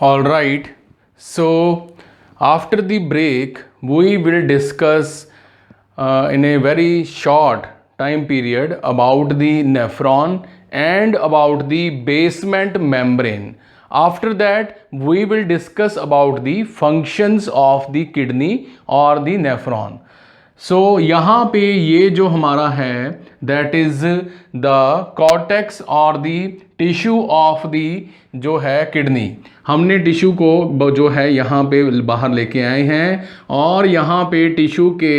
All right. So after the break, we will discuss in a very short time period about the nephron and about the basement membrane. After that, we will discuss about the functions of the kidney or the nephron. सो यहाँ पे ये जो हमारा है that is the cortex और the tissue of the जो है kidney. हमने टिश्यू को जो है यहाँ पे बाहर लेके आए हैं और यहाँ पे टिश्यू के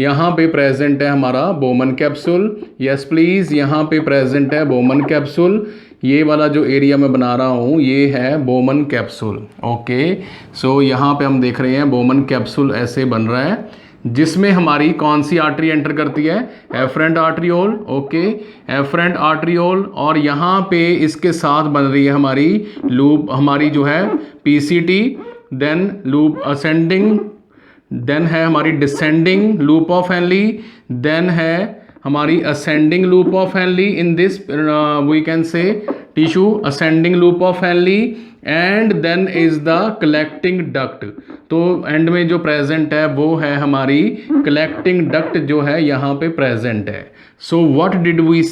यहाँ पे प्रेजेंट है हमारा बोमन कैप्सूल। यस प्लीज़, यहाँ पे प्रेजेंट है बोमन कैप्सूल। ये वाला जो एरिया मैं बना रहा हूँ ये है बोमन कैप्सूल। ओके, सो यहाँ पे हम देख रहे हैं बोमन कैप्सूल ऐसे बन रहा है जिसमें हमारी कौन सी आर्टरी एंटर करती है, efferent arteriole. Okay, efferent arteriole और यहाँ पे इसके साथ बन रही है हमारी लूप, हमारी जो है PCT, then loop ascending, then है हमारी descending loop of Henle, then है हमारी ascending loop of Henle. In this we can say tissue ascending loop of Henle and then is the collecting duct. तो end में जो present है वो है हमारी कलेक्टिंग डक्ट जो है यहाँ पे प्रेजेंट है। So what did we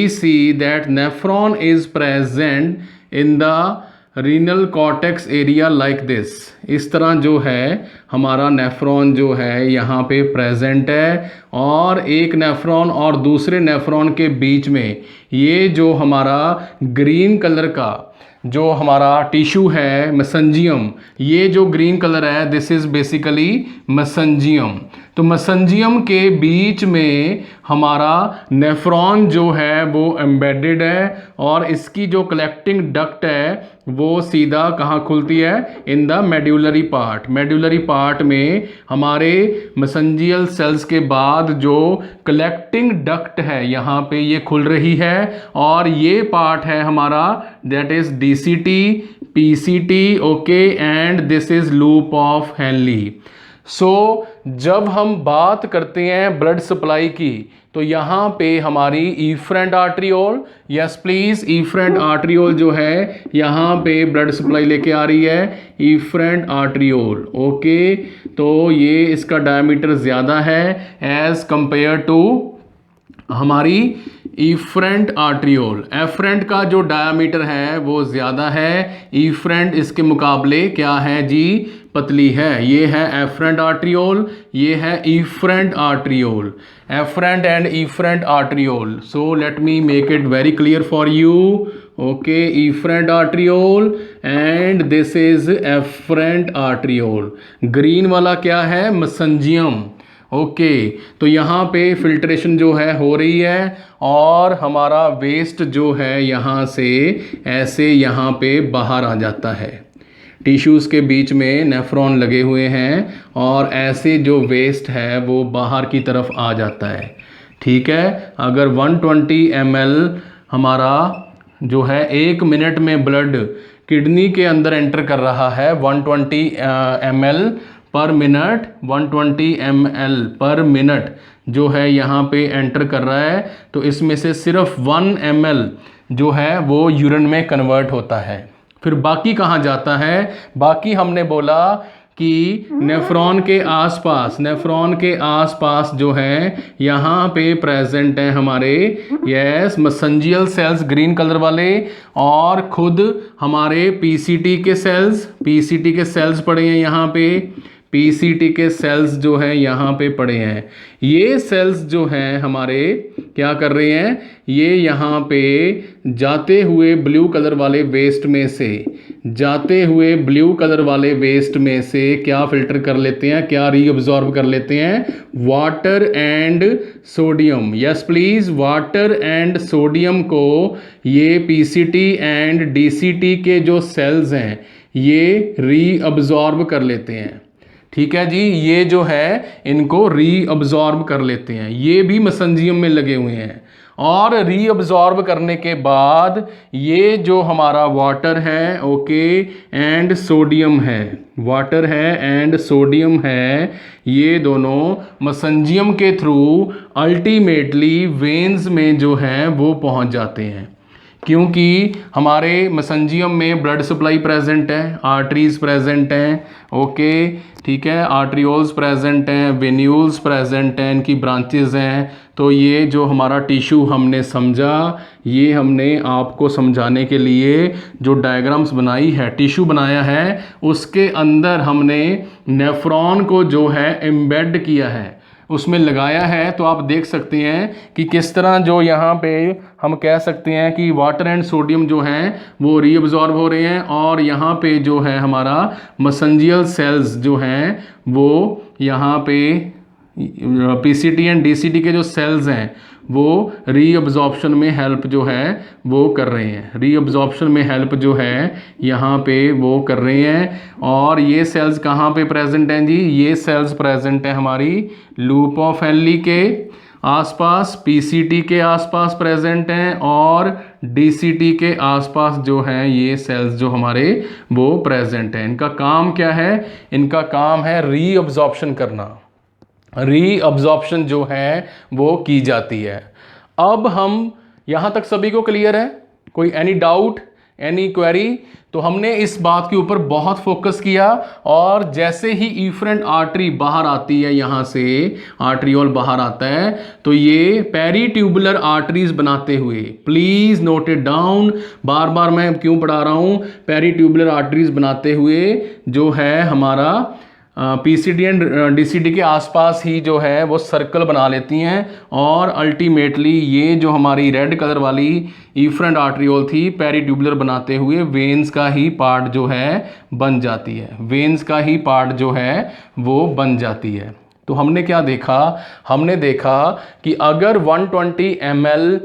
see that nephron is present in the renal cortex area like this. इस तरह जो है हमारा नेफ्रॉन जो है यहाँ पे प्रेजेंट है और एक नेफ्रॉन और दूसरे नेफ्रॉन के बीच में ये जो हमारा ग्रीन कलर का जो हमारा टिश्यू है मेसेंजियम, ये जो ग्रीन कलर है दिस इज़ बेसिकली मेसेंजियम। तो मेसेंजियम के बीच में हमारा नेफ्रॉन जो है वो एम्बेडेड है और इसकी जो कलेक्टिंग डक्ट है वो सीधा कहाँ खुलती है, in the medullary part. Medullary part में हमारे मेसेंजियल सेल्स के बाद जो कलेक्टिंग डक्ट है यहाँ पे ये खुल रही है और ये पार्ट है हमारा that is DCT, PCT. Okay, and this is loop of Henle. So जब हम बात करते हैं ब्लड सप्लाई की तो यहाँ पे हमारी efferent arteriole, yes please, efferent arteriole जो है यहाँ पे ब्लड सप्लाई लेके आ रही है, इफरेंट आर्ट्रियोल। ओके, तो ये इसका डायमीटर ज़्यादा है एज़ कंपेयर टू हमारी इफरेंट आर्ट्रियोल। एफरेंट का जो डायमीटर है वो ज़्यादा है, इफरेंट इसके मुकाबले क्या है जी, पतली है। ये है एफरेंट आर्ट्रियोल, ये है efferent arteriole, efferent and efferent arteriole. So let me make it very clear for you. Okay, efferent arteriole and this is efferent arteriole. Green वाला क्या है, मेसेंजियम। ओके, तो यहाँ पे फिल्ट्रेशन जो है हो रही है और हमारा वेस्ट जो है यहाँ से ऐसे यहाँ पे बाहर आ जाता है। टिश्यूज़ के बीच में नेफ्रॉन लगे हुए हैं और ऐसे जो वेस्ट है वो बाहर की तरफ आ जाता है। ठीक है, अगर 120 ml हमारा जो है 1 मिनट में ब्लड किडनी के अंदर एंटर कर रहा है, 120 ml पर मिनट, 120 ml पर मिनट जो है यहाँ पे एंटर कर रहा है, तो इसमें से सिर्फ 1 ml जो है वो यूरिन में कन्वर्ट होता है। फिर बाकी कहाँ जाता है, बाकी हमने बोला कि नेफ्रॉन के आसपास जो है यहाँ पे प्रेजेंट है हमारे yes mesangial cells green colour वाले और खुद हमारे पीसीटी के सेल्स पड़े हैं यहाँ पे, पीसीटी के सेल्स जो है यहाँ पे पड़े हैं। ये सेल्स जो हैं हमारे क्या कर रहे हैं, ये यहाँ पे जाते हुए ब्लू कलर वाले वेस्ट में से क्या फिल्टर कर लेते हैं, क्या रीअब्जॉर्ब कर लेते हैं, water and sodium. Yes please, water and sodium को ये पीसीटी एंड डीसीटी के जो सेल्स हैं ये रीअब्जॉर्ब कर लेते हैं। ठीक है जी, ये जो है इनको रीअब्जॉर्ब कर लेते हैं। ये भी मेसेंजियम में लगे हुए हैं और रीअब्जॉर्ब करने के बाद ये जो हमारा वाटर है ओके एंड सोडियम है, वाटर है एंड सोडियम है, ये दोनों मेसेंजियम के थ्रू अल्टीमेटली वेन्स में जो है वो पहुंच जाते हैं। क्योंकि हमारे मेसेंजियम में ब्लड सप्लाई प्रेजेंट है, आर्टरीज प्रेजेंट हैं, ओके ठीक है, आर्ट्रियोल्स प्रेजेंट हैं, वेन्यूल्स प्रेजेंट हैं, इनकी ब्रांचेस हैं। तो ये जो हमारा टिश्यू हमने समझा, ये हमने आपको समझाने के लिए जो डायग्राम्स बनाई है, टिश्यू बनाया है, उसके अंदर हमने नेफ्रॉन को जो है एम्बेड किया है, उसमें लगाया है। तो आप देख सकते हैं कि किस तरह जो यहाँ पे हम कह सकते हैं कि वाटर एंड सोडियम जो हैं वो रीअब्जॉर्ब हो रहे हैं, और यहाँ पे जो है हमारा मेसेंजियल सेल्स जो हैं वो यहाँ पे पीसीटी एंड डीसीटी के जो सेल्स हैं वो रीअब्जॉर्प्शन में हेल्प जो है वो कर रहे हैं, रीअब्जॉर्प्शन में हेल्प जो है यहाँ पे वो कर रहे हैं। और ये सेल्स कहाँ पे प्रेजेंट हैं जी? ये सेल्स प्रेजेंट है हमारी लूप ऑफ हेनली के आसपास, पीसीटी के आसपास प्रेजेंट हैं, और डीसीटी के आसपास जो हैं ये सेल्स जो हमारे वो प्रेजेंट हैं। इनका काम क्या है? इनका काम है रीअब्जॉर्प्शन करना, रीअब्जॉर्प्शन जो है वो की जाती है। अब हम यहाँ तक सभी को क्लियर है? कोई एनी डाउट, एनी क्वेरी? तो हमने इस बात के ऊपर बहुत फोकस किया, और जैसे ही इफरेंट आर्टरी बाहर आती है, यहाँ से आर्ट्रियोल बाहर आता है, तो ये पेरीट्यूबुलर आर्टरीज बनाते हुए, प्लीज नोट इट डाउन, बार बार मैं क्यों पढ़ा रहा हूँ, पेरीट्यूबुलर आर्टरीज बनाते हुए जो है हमारा पीसीटी एंड डीसीटी के आसपास ही जो है वो सर्कल बना लेती हैं, और अल्टीमेटली ये जो हमारी रेड कलर वाली इफरेंट आर्ट्रियोल थी पेरीट्यूबुलर बनाते हुए वेन्स का ही पार्ट जो है बन जाती है, वेन्स का ही पार्ट जो है वो बन जाती है। तो हमने क्या देखा? हमने देखा कि अगर 120 ml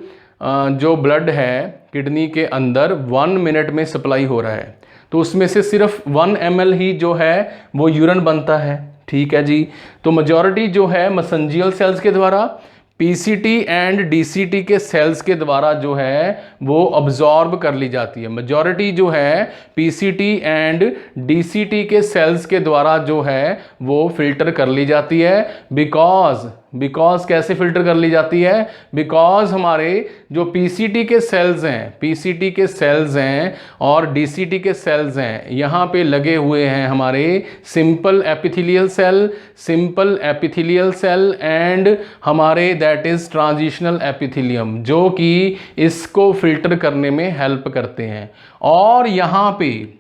जो ब्लड है किडनी के अंदर 1 मिनट में सप्लाई हो रहा है, तो उसमें से सिर्फ 1 ml ही जो है वो यूरिन बनता है, ठीक है जी। तो मेजॉरिटी जो है मेसेंजियल सेल्स के द्वारा, पीसीटी एंड डीसीटी के सेल्स के द्वारा जो है वो अब्जॉर्ब कर ली जाती है। मेजॉरिटी जो है पीसीटी एंड डीसीटी के सेल्स के द्वारा जो है वो फिल्टर कर ली जाती है। बिकॉज कैसे फिल्टर कर ली जाती है? बिकॉज हमारे जो पीसीटी के सेल्स हैं और डीसीटी के सेल्स हैं, यहाँ पे लगे हुए हैं हमारे सिंपल एपिथेलियल सेल एंड हमारे दैट इज ट्रांजिशनल एपिथेलियम, जो कि इसको फिल्टर करने में हेल्प करते हैं। और यहाँ पे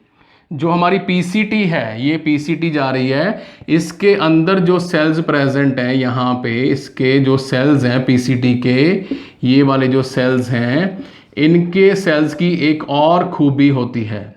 जो हमारी पीसीटी है, ये पीसीटी जा रही है, इसके अंदर जो सेल्स प्रेजेंट हैं, यहाँ पे इसके जो सेल्स हैं पीसीटी के, ये वाले जो सेल्स हैं, इनके सेल्स की एक और खूबी होती है।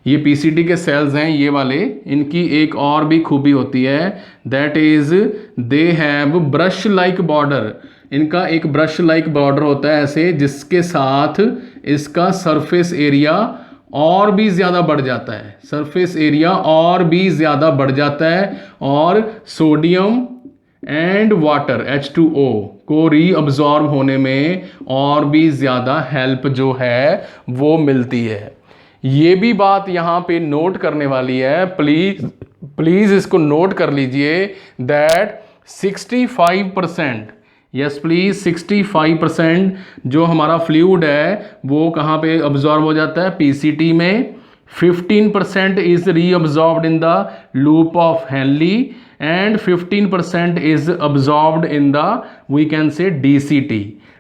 ये पीसीटी के सेल्स हैं ये वाले, इनकी एक और भी खूबी होती है, that is they have brush like border. इनका एक ब्रश लाइक बॉर्डर होता है ऐसे, जिसके साथ इसका सरफेस एरिया और भी ज़्यादा बढ़ जाता है, सरफेस एरिया और भी ज़्यादा बढ़ जाता है, और सोडियम एंड वाटर H2O को रीअब्जॉर्ब होने में और भी ज़्यादा हेल्प जो है वो मिलती है। ये भी बात यहाँ पे नोट करने वाली है, प्लीज़ इसको नोट कर लीजिए, दैट 65%, यस प्लीज 65% जो हमारा फ्लूइड है वो कहाँ पे अब्जॉर्ब हो जाता है? पीसीटी में। 15% is reabsorbed in the loop of Henle, and 15% is absorbed in the we can say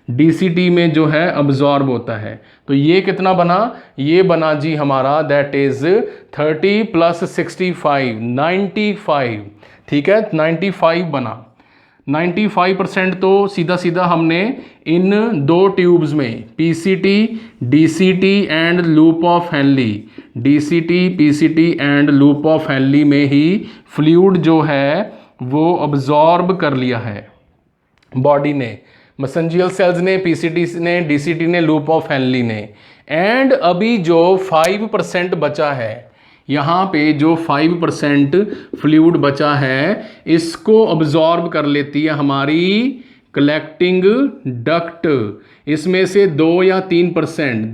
DCT में जो है अब्जॉर्ब होता है। तो ये कितना बना? ये बना जी हमारा दैट इज 30 + 65 95, ठीक है, 95 बना। 95% तो सीधा सीधा हमने इन दो ट्यूब्स में PCT DCT and loop of Henley, DCT PCT and loop of Henley में ही फ्लूइड जो है वो अब्जॉर्ब कर लिया है बॉडी ने, मेसेंजियल सेल्स ने, पीसीटी ने, डीसीटी ने, लूप ऑफ हेनली ने। एंड अभी जो 5% बचा है, यहाँ पे जो 5% फ्लूइड बचा है, इसको अब्जॉर्ब कर लेती है हमारी कलेक्टिंग डक्ट। इसमें से 2 या 3%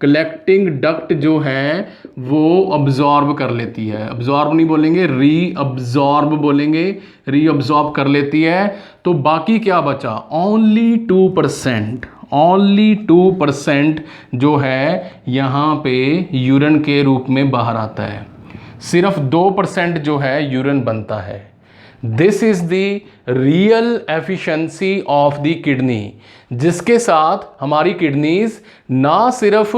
कलेक्टिंग डक्ट जो है वो अब्जॉर्ब कर लेती है। अब्जॉर्ब नहीं बोलेंगे, रीअब्जॉर्ब बोलेंगे, रीअब्जॉर्ब कर लेती है। तो बाकी क्या बचा? ओनली ओनली 2% जो है यहाँ पे यूरिन के रूप में बाहर आता है, सिर्फ 2% जो है यूरिन बनता है। This is the real efficiency of the kidney, जिसके साथ हमारी किडनीज ना सिर्फ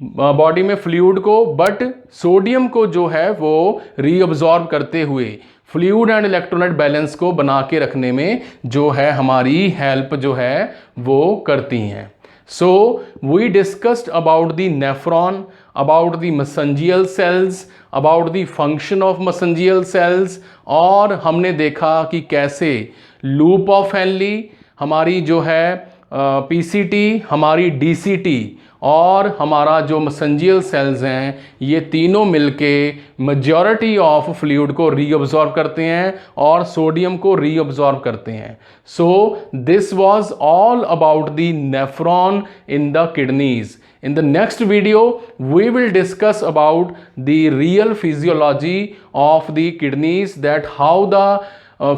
बॉडी में फ्लूइड को बट सोडियम को जो है वो रीअब्जॉर्ब करते हुए फ्लूइड एंड इलेक्ट्रोलाइट बैलेंस को बना के रखने में जो है हमारी हेल्प जो है वो करती हैं। So we discussed about the nephron, about the mesangial cells, about the function of mesangial cells, और हमने देखा कि कैसे लूप ऑफ हेनली, हमारी जो है पीसीटी, हमारी डीसीटी और हमारा जो मेसेंजियल सेल्स हैं, ये तीनों मिलके मेजॉरिटी ऑफ फ्लूइड को रीअब्जॉर्ब करते हैं और सोडियम को रीअब्जॉर्ब करते हैं। So this was all about the nephron in the kidneys. In the next video, we will discuss about the real physiology of the kidneys, that how the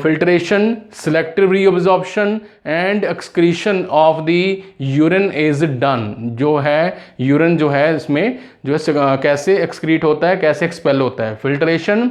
filtration, selective reabsorption and excretion of the urine is done। जो है urine जो है इसमें जो है कैसे excrete होता है, कैसे एक्सपेल होता है, फिल्ट्रेशन,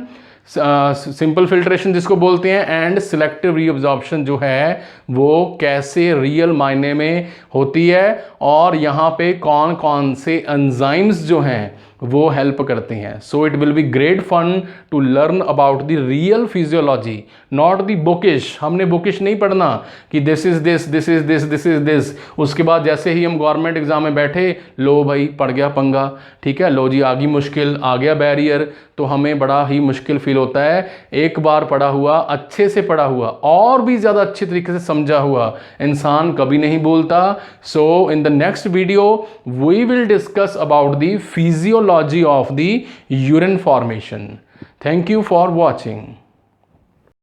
सिंपल फिल्ट्रेशन जिसको बोलते हैं, एंड सिलेक्टिव रीअब्जॉर्प्शन जो है वो कैसे रियल मायने में होती है, और यहाँ पे कौन कौन से एंजाइम्स जो हैं वो हेल्प करते हैं। So it will be great fun to learn about the real physiology, not the bookish. हमने बुकिश नहीं पढ़ना कि this is this, this is this, this is this, उसके बाद जैसे ही हम गवर्नमेंट एग्जाम में बैठे, लो भाई पड़ गया पंगा, ठीक है, लो जी आ गई मुश्किल, आ गया बैरियर, तो हमें बड़ा ही मुश्किल फील होता है। एक बार पढ़ा हुआ, अच्छे से पढ़ा हुआ और भी ज़्यादा अच्छे तरीके से समझा हुआ इंसान कभी नहीं बोलता। So in the next video we will discuss about the physiology of the urine formation. Thank you for watching.